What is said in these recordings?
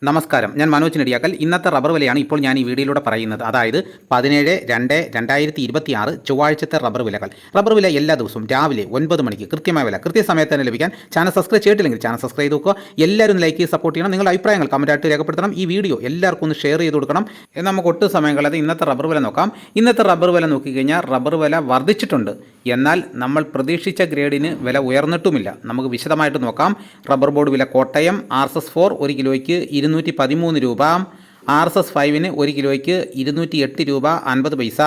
നമസ്കാരം, ഞാൻ മനോജ് നെടിയാക്കൽ. ഇന്നത്തെ റബ്ബർ വിലയാണ് ഇപ്പോൾ ഞാൻ ഈ വീഡിയോയിലൂടെ പറയുന്നത്. അതായത് 17/2/2026 ചൊവ്വാഴ്ചത്തെ റബ്ബർ വിലകൾ. റബ്ബർ വില എല്ലാ ദിവസവും രാവിലെ 9 മണിക്ക് കൃത്യമായ വില കൃത്യസമയത്ത് തന്നെ ലഭിക്കാൻ ചാനൽ സബ്സ്ക്രൈബ് ചെയ്തിട്ടില്ലെങ്കിൽ ചാനൽ സബ്സ്ക്രൈബ് ചെയ്ത് നോക്കുക. എല്ലാവരും ലൈക്ക് ചെയ്ത് സപ്പോർട്ട് ചെയ്യണം. നിങ്ങളുടെ അഭിപ്രായങ്ങൾ കമൻറ്റായിട്ട് രേഖപ്പെടുത്തണം. ഈ വീഡിയോ എല്ലാവർക്കും ഒന്ന് ഷെയർ ചെയ്ത് കൊടുക്കണം. എന്ന് നമുക്ക് ഒട്ടും സമയം കളയാതെ ഇന്നത്തെ റബ്ബർ വില നോക്കാം. ഇന്നത്തെ റബ്ബർ വില നോക്കിക്കഴിഞ്ഞാൽ റബ്ബർ വില വർദ്ധിച്ചിട്ടുണ്ട്. എന്നാൽ നമ്മൾ പ്രതീക്ഷിച്ച ഗ്രേഡിന് വില ഉയർന്നിട്ടുമില്ല. നമുക്ക് വിശദമായിട്ട് നോക്കാം. റബ്ബർ ബോർഡ് വില കോട്ടയം RSS4 1 കിലോയ്ക്ക് 213 രൂപ, RSS5 1 കിലോയ്ക്ക് 208 രൂപ 50 പൈസ,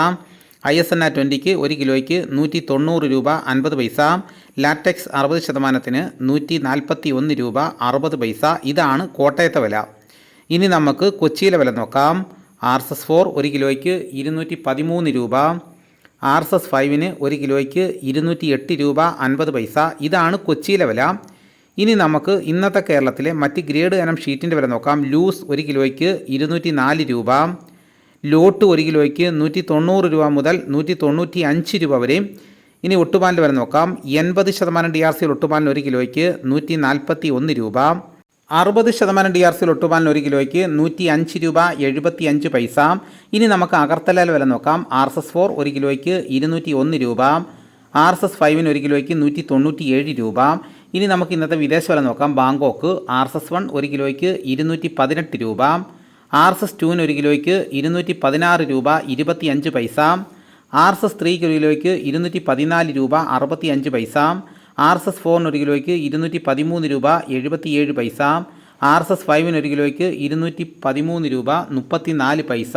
ISNR 20 1 കിലോയ്ക്ക് 190 രൂപ 50 പൈസ, ലാറ്റക്സ് 60% 141 രൂപ 60 പൈസ. ഇതാണ് കോട്ടയത്തെ വില. ഇനി നമുക്ക് കൊച്ചിയിലെ വില നോക്കാം. RSS4 1 കിലോയ്ക്ക് 213 രൂപ, RSS5 1 കിലോയ്ക്ക് 208 രൂപ 50 പൈസ. ഇതാണ് കൊച്ചിയിലെ വില. ഇനി നമുക്ക് ഇന്നത്തെ കേരളത്തിലെ മറ്റ് ഗ്രേഡ് ഇനം ഷീറ്റിൻ്റെ വില നോക്കാം. ലൂസ് 1 കിലോയ്ക്ക് 204 രൂപ, ലോട്ട് 1 കിലോയ്ക്ക് 190 രൂപ മുതൽ 195 രൂപ വരെ. ഇനി ഒട്ടുപാലിൻ്റെ വില നോക്കാം. 80% DRC ഒട്ടുപാലിന് 1 കിലോയ്ക്ക് 141 രൂപ, 60% DRC ഒട്ടുപാലിന് 1 കിലോയ്ക്ക് 105 രൂപ 75 പൈസ. ഇനി നമുക്ക് അഗർത്തലയിലെ വില നോക്കാം. RSS4 1 കിലോയ്ക്ക് 201 രൂപ, RSS5 1 കിലോയ്ക്ക് 197 രൂപ. ഇനി നമുക്ക് ഇന്നത്തെ വിദേശ വില നോക്കാം. ബാങ്കോക്ക് RSS1 1 കിലോയ്ക്ക് 218 രൂപ, RSS2 1 കിലോയ്ക്ക് 216 രൂപ 25 പൈസ, RSS3 1 കിലോയ്ക്ക് 214 രൂപ 65 പൈസ, RSS4 1 കിലോയ്ക്ക് 213 രൂപ 77 പൈസ, RSS5 1 കിലോയ്ക്ക് 213 രൂപ 34 പൈസ.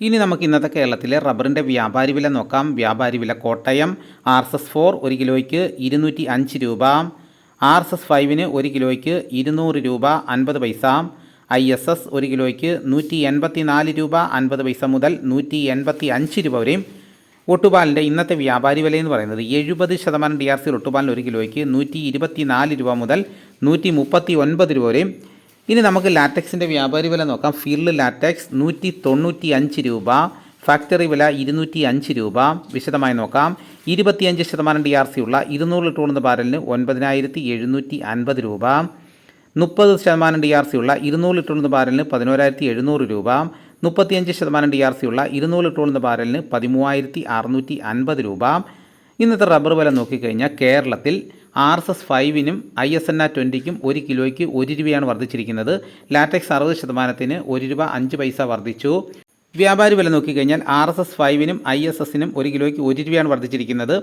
ഇനി നമുക്ക് ഇന്നത്തെ കേരളത്തിലെ റബ്ബറിൻ്റെ വ്യാപാരി വില നോക്കാം. വ്യാപാരി വില കോട്ടയം RSS4 1 കിലോയ്ക്ക് 205 രൂപ, RSS5 1 കിലോയ്ക്ക് 200 രൂപ 50 പൈസ, ISS 1 കിലോയ്ക്ക് 184 രൂപ 50 പൈസ മുതൽ 185 രൂപ വരെയും. ഒട്ടുപാലിൻ്റെ ഇന്നത്തെ വ്യാപാരി വില എന്ന് പറയുന്നത് 70% DRC ഒട്ടുപാലിന് 1 കിലോയ്ക്ക് 124 രൂപ മുതൽ 139 രൂപ വരെയും. ഇനി നമുക്ക് ലാറ്റക്സിൻ്റെ വ്യാപാരി വില നോക്കാം. ഫീൽഡ് ലാറ്റക്സ് 195 രൂപ, ഫാക്ടറി വില 205 രൂപ. വിശദമായി നോക്കാം. 25% DRC ഉള്ള 200 ലിറ്റർ കൊള്ളുന്ന ബാരലിന് 9750 രൂപ, 30% DRC ഉള്ള 200 ലിറ്റർ കൊള്ളുന്ന ബാരലിന് 11700 രൂപ, 35% DRC ഉള്ള 200 ലിറ്റർ കൊള്ളുന്ന ബാരലിന് 13650 രൂപ. ഇന്നത്തെ റബ്ബർ വില നോക്കിക്കഴിഞ്ഞാൽ കേരളത്തിൽ RSS5 ISNR 20 1 കിലോയ്ക്ക് 1 രൂപയാണ് വർദ്ധിച്ചിരിക്കുന്നത്. ലാറ്റക്സ് 60% 1 രൂപ 5 പൈസ വർദ്ധിച്ചു. വ്യാപാരി വില നോക്കിക്കഴിഞ്ഞാൽ RSS5 ISS 1 കിലോയ്ക്ക് 1 രൂപയാണ് വർദ്ധിച്ചിരിക്കുന്നത്.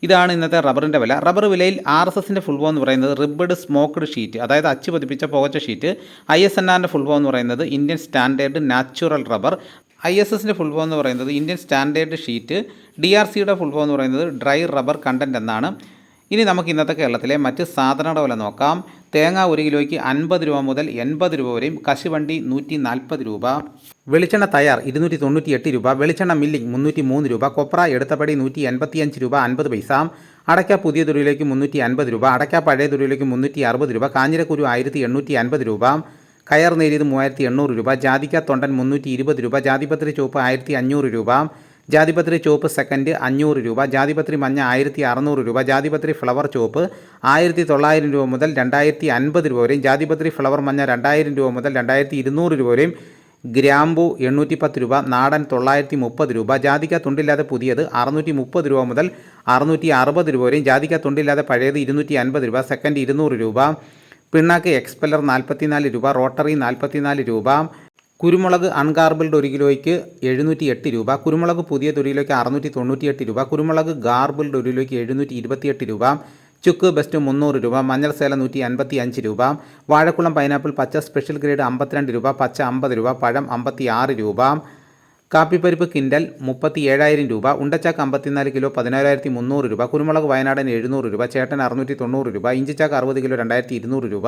ഇതാണ് ഇന്നത്തെ റബ്ബറിൻ്റെ വില. റബ്ബർ വിലയിൽ RSSൻ്റെ ഫുൾ ഫോം എന്ന് പറയുന്നത് റിബ്ബഡ് സ്മോക്ക്ഡ് ഷീറ്റ്, അതായത് അച്ച് പതിപ്പിച്ച പുകച്ച ഷീറ്റ്. ISNRൻ്റെ ഫുൾ ഫോം എന്ന് പറയുന്നത് ഇന്ത്യൻ സ്റ്റാൻഡേർഡ് നാച്ചുറൽ റബ്ബർ. ISSൻ്റെ ഫുൾ ഫോം എന്ന് പറയുന്നത് ഇന്ത്യൻ സ്റ്റാൻഡേർഡ് ഷീറ്റ്. DRCയുടെ ഫുൾ ഫോം എന്ന് പറയുന്നത് ഡ്രൈ റബ്ബർ കണ്ടൻറ്റ് എന്നാണ്. ഇനി നമുക്ക് ഇന്നത്തെ കേരളത്തിലെ മറ്റ് സാധനങ്ങളുടെ വില നോക്കാം. തേങ്ങ 1 കിലോയ്ക്ക് 50 രൂപ മുതൽ 80 രൂപ വരെയും, കശുവണ്ടി 140 രൂപ, വെളിച്ചെണ്ണ തയ്യാർ 298 രൂപ, വെളിച്ചെണ്ണ മില്ലിംഗ് 303 രൂപ, കൊപ്ര എടുത്തപടി 185 രൂപ 50 പൈസ, അടയ്ക്ക പുതിയ തുരിയിലേക്ക് 350 രൂപ, അടയ്ക്ക പഴയ തുരിയിലേക്ക് 360 രൂപ, കാഞ്ഞിരക്കുരു 1850 രൂപ, കയർ നേരിയത് 3800 രൂപ, ജാതിക്ക തൊണ്ടൻ 320 രൂപ, ജാതിപത്രി ചുവപ്പ് 1500 രൂപ, ജാതിപത്രി ചുവപ്പ് സെക്കൻഡ് 500 രൂപ, ജാതിപത്രി മഞ്ഞ 1600 രൂപ, ജാതിപത്രി ഫ്ലവർ ചുവപ്പ് 1900 രൂപ മുതൽ 2050 രൂപ വരെയും, ജാതിപത്രി ഫ്ലവർ മഞ്ഞ 2000 രൂപ മുതൽ 2200 രൂപ വരെയും, ഗ്രാമ്പു 810 രൂപ, നാടൻ 930 രൂപ, ജാതിക്ക തുണ്ടില്ലാതെ പുതിയത് 630 രൂപ മുതൽ 660 രൂപ വരെയും, ജാതിക്ക തുണ്ടില്ലാതെ പഴയത് 250 രൂപ, സെക്കൻഡ് 200 രൂപ, പിണ്ണാക്ക് എക്സ്പെല്ലർ 44 രൂപ, റോട്ടറി 44 രൂപ, കുരുമുളക് അൺഗാർബിൾഡ് 1 കിലോയ്ക്ക് 708 രൂപ, കുരുമുളക് പുതിയ തുരിയിലേക്ക് 698 രൂപ, കുരുമുളക് ഗാർബിൾഡ് 1 കിലോയ്ക്ക് 728 രൂപ, ചുക്ക് ബെസ്റ്റ് 300 രൂപ, മഞ്ഞൾ സേല 155 രൂപ, വാഴക്കുളം പൈനാപ്പിൾ പച്ച സ്പെഷ്യൽ ഗ്രേഡ് 52 രൂപ, പച്ച 50 രൂപ, പഴം 56 രൂപ, കാപ്പിപ്പരിപ്പ് കിൻഡൽ 37,000 രൂപ, ഉണ്ടച്ചാക്ക് 54 കിലോ 11,300 രൂപ, കുരുമുളക് വയനാടൻ 700 രൂപ, ചേട്ടൻ 690 രൂപ, ഇഞ്ചിച്ചാക്ക് 60 കിലോ 2200 രൂപ,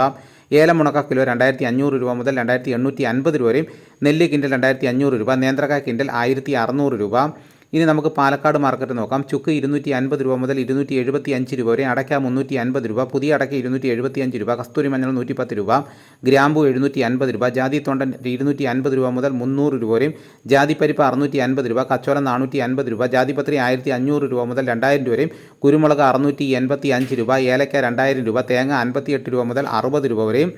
ഏലം ഉണക്ക കിലോ 2500 രൂപ മുതൽ 2850 രൂപ വരെയും, നെല്ല് കിൻഡൽ 2500 രൂപ, നേന്ത്രക്ക കിൻഡൽ 1600 രൂപ. ഇനി നമുക്ക് പാലക്കാട് മാർക്കറ്റ് നോക്കാം. ചുക്ക് 250 രൂപ മുതൽ 275 രൂപ വരെ, അടയ്ക്ക 350 രൂപ, പുതിയ അടയ്ക്ക 275 രൂപ, കസ്തൂരി മഞ്ഞൾ 110 രൂപ, ഗ്രാമ്പു 750 രൂപ, ജാതി തൊണ്ടൻ 250 രൂപ മുതൽ 300 രൂപ വരെയും, ജാതിപ്പരിപ്പ് 650 രൂപ, കച്ചോലം 450 രൂപ, ജാതിപത്രി 1500 രൂപ മുതൽ 2000 രൂപ വരെയും, കുരുമുളക് 685 രൂപ, ഏലക്ക 2000 രൂപ, തേങ്ങ 58 രൂപ മുതൽ 60 രൂപ വരെയും,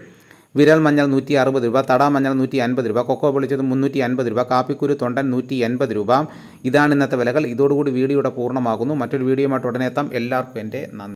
വിരൽ മഞ്ഞൾ 160 രൂപ, തട മഞ്ഞൾ 150 രൂപ, കൊക്കോ പൊളിച്ചത് 350 രൂപ, കാപ്പിക്കുരു തൊണ്ടൻ 180 രൂപ. ഇതാണ് ഇന്നത്തെ വിലകൾ. ഇതോടുകൂടി വീഡിയോയുടെ പൂർണ്ണമാകുന്നു. മറ്റൊരു വീഡിയോയുമായിട്ട് ഉടനെ എത്താം. എല്ലാവർക്കും എൻ്റെ നന്ദി.